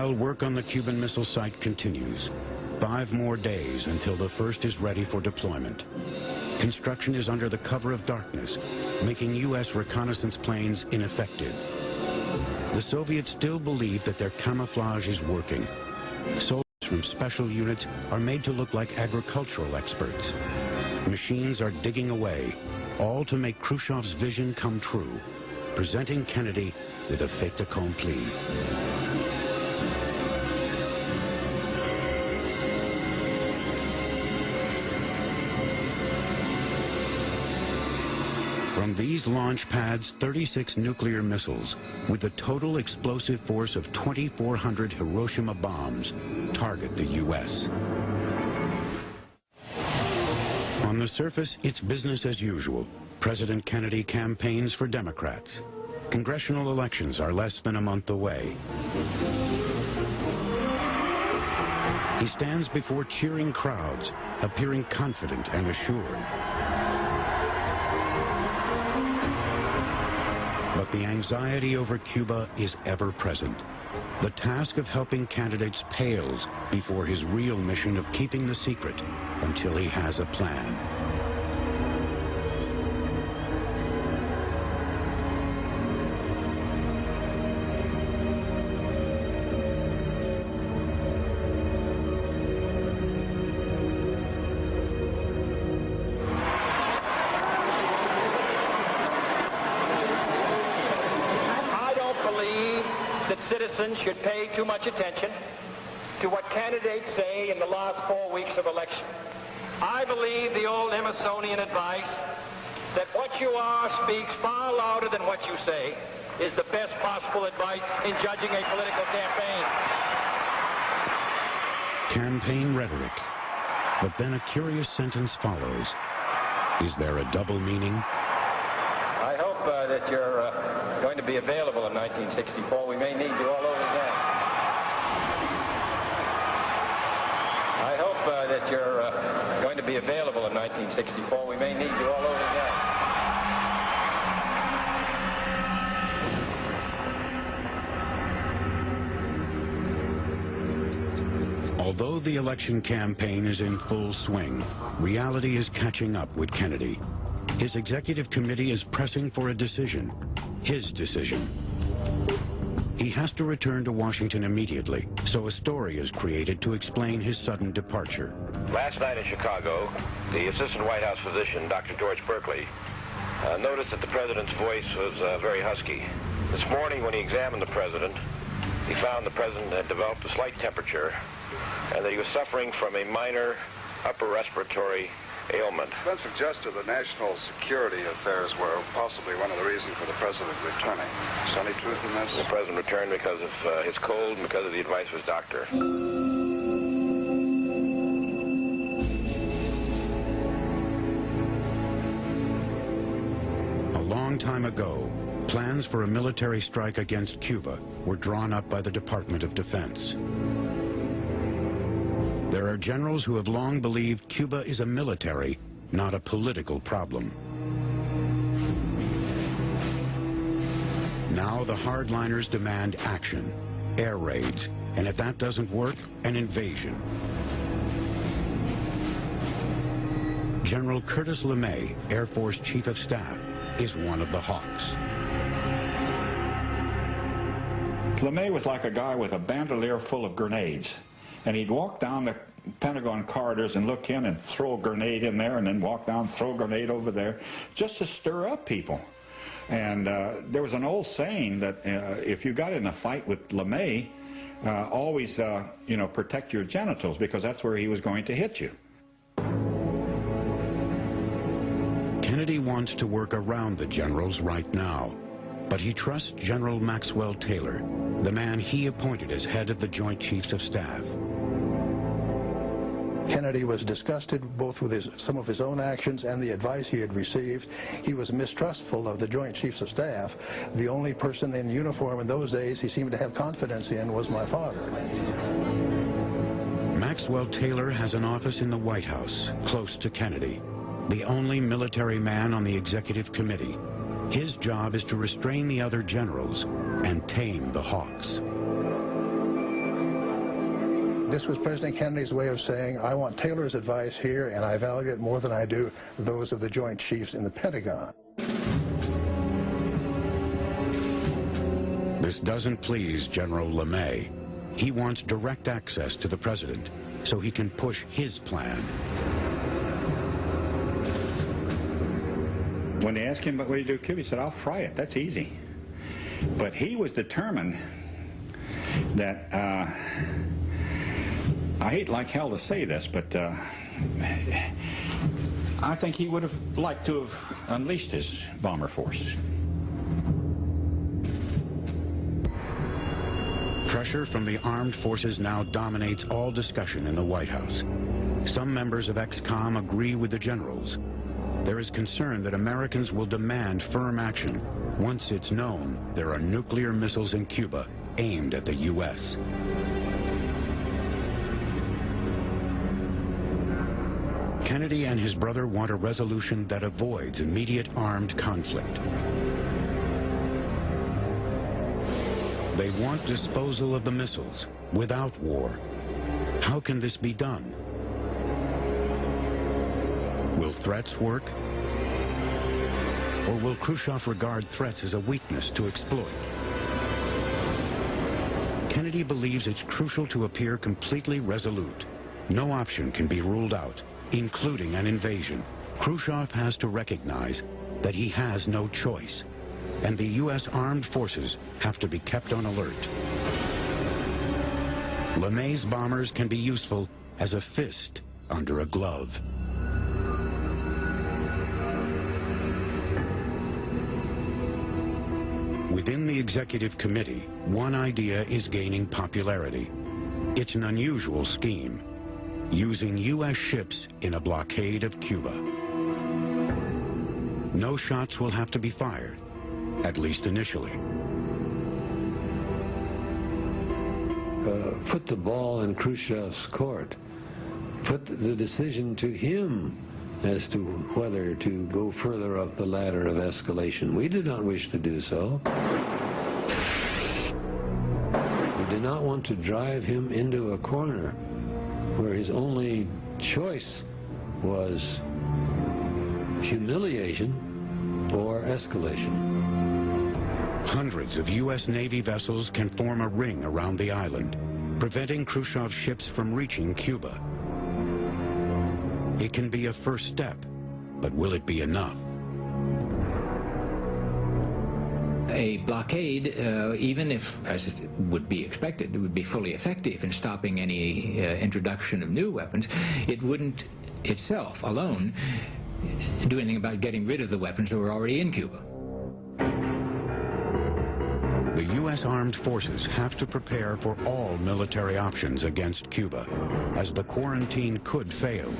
Meanwhile, work on the Cuban Missile Site continues. 5 more days until the first is ready for deployment. Construction is under the cover of darkness, making U.S. reconnaissance planes ineffective. The Soviets still believe that their camouflage is working. Soldiers from special units are made to look like agricultural experts. Machines are digging away, all to make Khrushchev's vision come true, presenting Kennedy with a fait accompli. From these launch pads, 36 nuclear missiles, with a total explosive force of 2,400 Hiroshima bombs, target the U.S. On the surface, it's business as usual. President Kennedy campaigns for Democrats. Congressional elections are less than a month away. He stands before cheering crowds, appearing confident and assured. But the anxiety over Cuba is ever present. The task of helping candidates pales before his real mission of keeping the secret until he has a plan. Citizens should pay too much attention to what candidates say in the last 4 weeks of election. I believe the old Emersonian advice that what you are speaks far louder than what you say is the best possible advice in judging a political campaign. Campaign rhetoric. But then a curious sentence follows. Is there a double meaning? I hope that you're going to be available in 1964. We may need you all over again. I hope that you're going to be available in 1964. We may need you all over again. Although the election campaign is in full swing, reality is catching up with Kennedy. His executive committee is pressing for a decision, his decision. He has to return to Washington immediately, so a story is created to explain his sudden departure. Last night in Chicago, the assistant White House physician, Dr. George Berkeley, noticed that the president's voice was very husky. This morning, when he examined the president, he found the president had developed a slight temperature and that he was suffering from a minor upper respiratory ailment. It's been suggested that national security affairs were possibly one of the reasons for the president returning. Is there any truth in this? The president returned because of his cold and because of the advice of his doctor. A long time ago, plans for a military strike against Cuba were drawn up by the Department of Defense. There are generals who have long believed Cuba is a military, not a political problem. Now the hardliners demand action, air raids, and if that doesn't work, an invasion. General Curtis LeMay, Air Force Chief of Staff, is one of the hawks. LeMay was like a guy with a bandolier full of grenades. And he'd walk down the Pentagon corridors and look in and throw a grenade in there and then walk down, throw a grenade over there, just to stir up people. And there was an old saying that if you got in a fight with LeMay, always, protect your genitals, because that's where he was going to hit you. Kennedy wants to work around the generals right now, but he trusts General Maxwell Taylor, the man he appointed as head of the Joint Chiefs of Staff. Kennedy was disgusted both with some of his own actions and the advice he had received. He was mistrustful of the Joint Chiefs of Staff. The only person in uniform in those days he seemed to have confidence in was my father. Maxwell Taylor has an office in the White House, close to Kennedy, the only military man on the executive committee. His job is to restrain the other generals and tame the hawks. This was President Kennedy's way of saying, I want Taylor's advice here, and I value it more than I do those of the Joint Chiefs in the Pentagon. This doesn't please General LeMay. He wants direct access to the president so he can push his plan. When they asked him what would he do with Cuba, he said, I'll fry it. That's easy. But he was determined that, I hate like hell to say this, but I think he would have liked to have unleashed his bomber force. Pressure from the armed forces now dominates all discussion in the White House. Some members of ex-com agree with the generals. There is concern that Americans will demand firm action once it's known there are nuclear missiles in Cuba aimed at the U.S. Kennedy and his brother want a resolution that avoids immediate armed conflict. They want disposal of the missiles without war. How can this be done? Will threats work? Or will Khrushchev regard threats as a weakness to exploit? Kennedy believes it's crucial to appear completely resolute. No option can be ruled out, including an invasion. Khrushchev has to recognize that he has no choice, and the U.S. armed forces have to be kept on alert. LeMay's bombers can be useful as a fist under a glove. Within the executive committee, one idea is gaining popularity. It's an unusual scheme, using U.S. ships in a blockade of Cuba. No shots will have to be fired, at least initially. Put the ball in Khrushchev's court. Put the decision to him as to whether to go further up the ladder of escalation. We did not wish to do so. We did not want to drive him into a corner where his only choice was humiliation or escalation. Hundreds of U.S. Navy vessels can form a ring around the island, preventing Khrushchev's ships from reaching Cuba. It can be a first step, but will it be enough? A blockade, even if, as it would be expected, it would be fully effective in stopping any introduction of new weapons, it wouldn't itself alone do anything about getting rid of the weapons that were already in Cuba. The U.S. armed forces have to prepare for all military options against Cuba, as the quarantine could fail.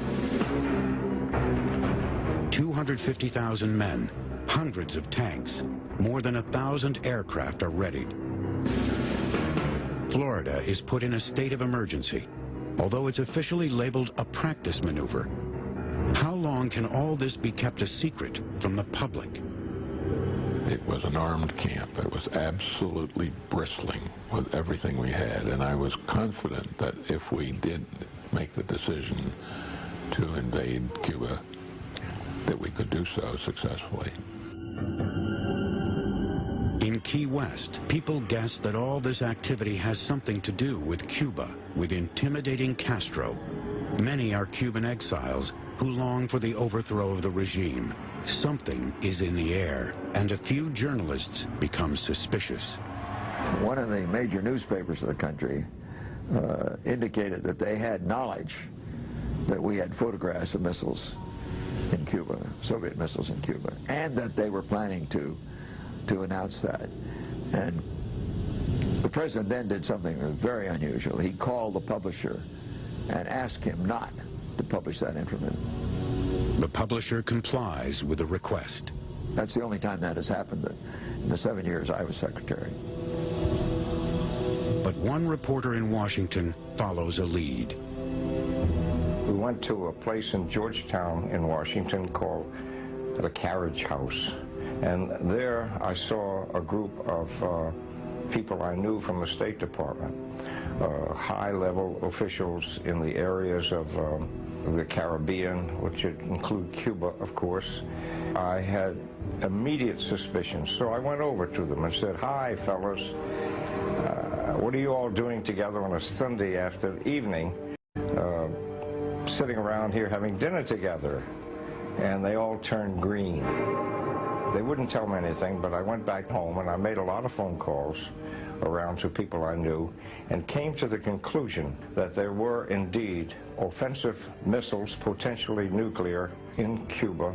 250,000 men, hundreds of tanks, more than 1,000 aircraft are readied. Florida is put in a state of emergency, although it's officially labeled a practice maneuver. How long can all this be kept a secret from the public? It was an armed camp. It was absolutely bristling with everything we had, and I was confident that if we did make the decision to invade Cuba, that we could do so successfully. In Key West, people guess that all this activity has something to do with Cuba, with intimidating Castro. Many are Cuban exiles who long for the overthrow of the regime. Something is in the air, and a few journalists become suspicious. One of the major newspapers of the country indicated that they had knowledge that we had photographs of missiles in Cuba, Soviet missiles in Cuba, and that they were planning to announce that. And the president then did something that was very unusual. He called the publisher and asked him not to publish that information. The publisher complies with the request. That's the only time that has happened in the 7 years I was secretary. But one reporter in Washington follows a lead. We went to a place in Georgetown in Washington called the Carriage House. And there I saw a group of people I knew from the State Department high-level officials in the areas of the Caribbean, which would include Cuba, of course. I had immediate suspicion, so I went over to them and said, "Hi, fellas, what are you all doing together on a Sunday evening, sitting around here having dinner together?" And they all turned green. They wouldn't tell me anything, but I went back home and I made a lot of phone calls around to people I knew and came to the conclusion that there were indeed offensive missiles, potentially nuclear, in Cuba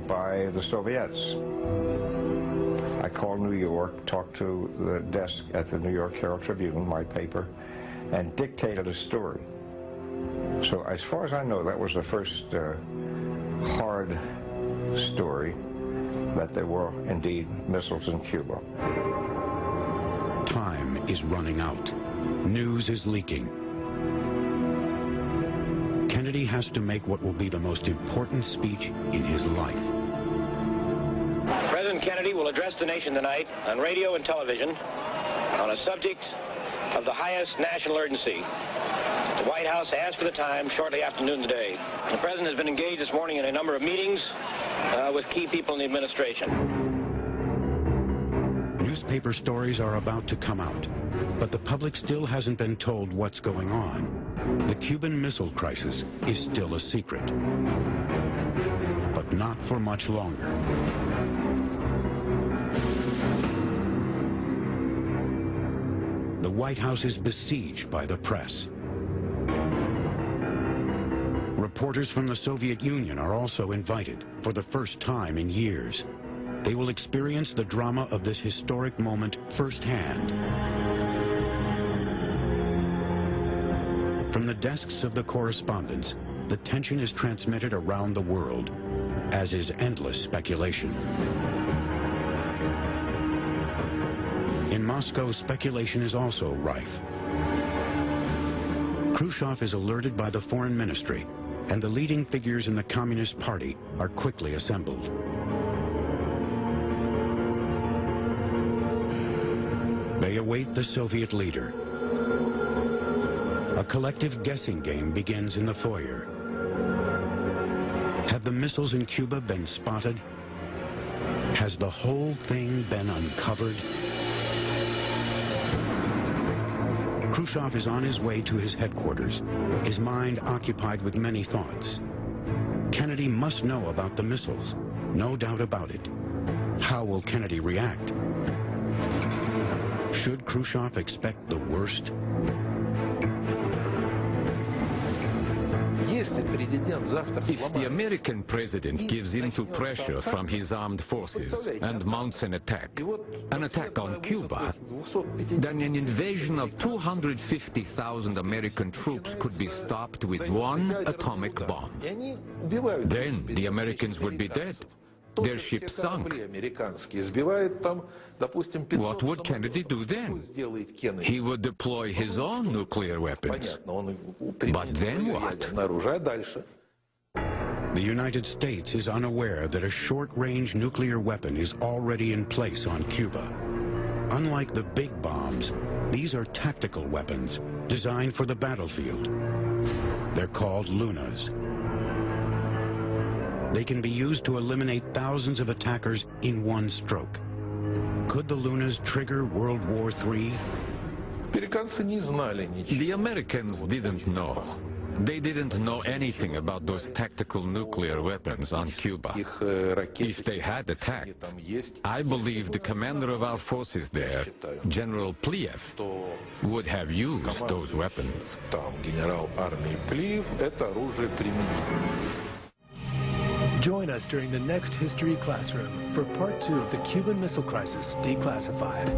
by the Soviets. I called New York, talked to the desk at the New York Herald Tribune, my paper, and dictated a story. So as far as I know, that was the first hard story that there were indeed missiles in Cuba. Time is running out. News is leaking. Kennedy has to make what will be the most important speech in his life. President Kennedy will address the nation tonight on radio and television on a subject of the highest national urgency. The White House asked for the time shortly after noon today. The President has been engaged this morning in a number of meetings with key people in the administration. Newspaper stories are about to come out, but the public still hasn't been told what's going on. The Cuban Missile Crisis is still a secret, but not for much longer. The White House is besieged by the press. Reporters from the Soviet Union are also invited for the first time in years. They will experience the drama of this historic moment firsthand. From the desks of the correspondents, the tension is transmitted around the world, as is endless speculation. In Moscow, speculation is also rife. Khrushchev is alerted by the foreign ministry, and the leading figures in the Communist Party are quickly assembled. They await the Soviet leader. A collective guessing game begins in the foyer. Have the missiles in Cuba been spotted? Has the whole thing been uncovered? Khrushchev is on his way to his headquarters, his mind occupied with many thoughts. Kennedy must know about the missiles, no doubt about it. How will Kennedy react? Should Khrushchev expect the worst? If the American president gives in to pressure from his armed forces and mounts an attack on Cuba, then an invasion of 250,000 American troops could be stopped with one atomic bomb. Then the Americans would be dead. Their ship sunk. What would Kennedy do then? He would deploy his own nuclear weapons. But then what? The United States is unaware that a short-range nuclear weapon is already in place on Cuba. Unlike the big bombs, these are tactical weapons designed for the battlefield. They're called Lunas. They can be used to eliminate thousands of attackers in one stroke. Could the Lunas trigger World War III? The Americans didn't know. They didn't know anything about those tactical nuclear weapons on Cuba. If they had attacked, I believe the commander of our forces there, General Pliev, would have used those weapons. Join us during the next History Classroom for Part 2 of the Cuban Missile Crisis Declassified.